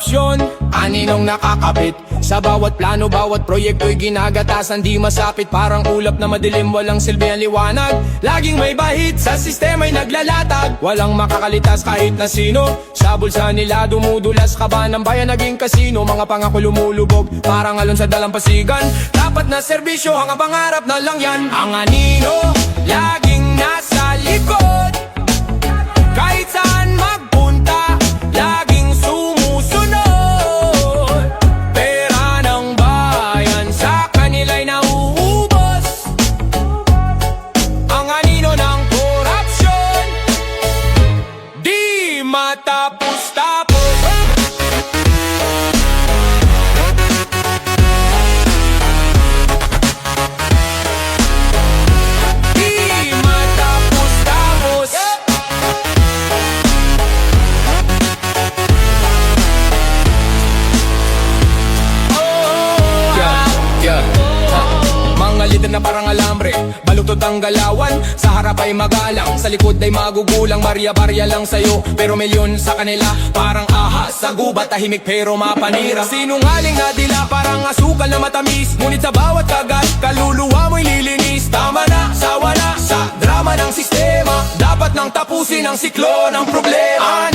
korupsyon, aninong nakakapit sa bawat plano, bawat proyekto'y ginagatasan, di masapit. Parang ulap na madilim, walang silbi ang liwanag. Laging may bahid, sa sistema'y naglalatag. Walang makakalitas kahit na sino. Sa bulsa nila dumudulas, kaba ng bayan naging kasino. Mga pangako lumulubog, parang alon sa dalampasigan. Dapat na serbisyo, hanggang pangarap na lang yan. Ang anino, laging nasa likod. Kahit saan magpunta, laging sumusunod. Pera ng bayan sa kanila'y nauubos. Ang anino ng korupsyon, di matapos-tapos. Na parang alambre, baluktot ang galawan. Sa harap ay magalang, sa likod ay magugulang. Barya-barya lang sa'yo, pero milyon sa kanila. Parang ahas sa gubat, tahimik pero mapanira. Sinungaling na dila, parang asukal na matamis. Ngunit sa bawat kagat, kaluluwa mo'y lilinis. Tama na, sawa na sa drama ng sistema. Dapat nang tapusin ang siklo ng problema.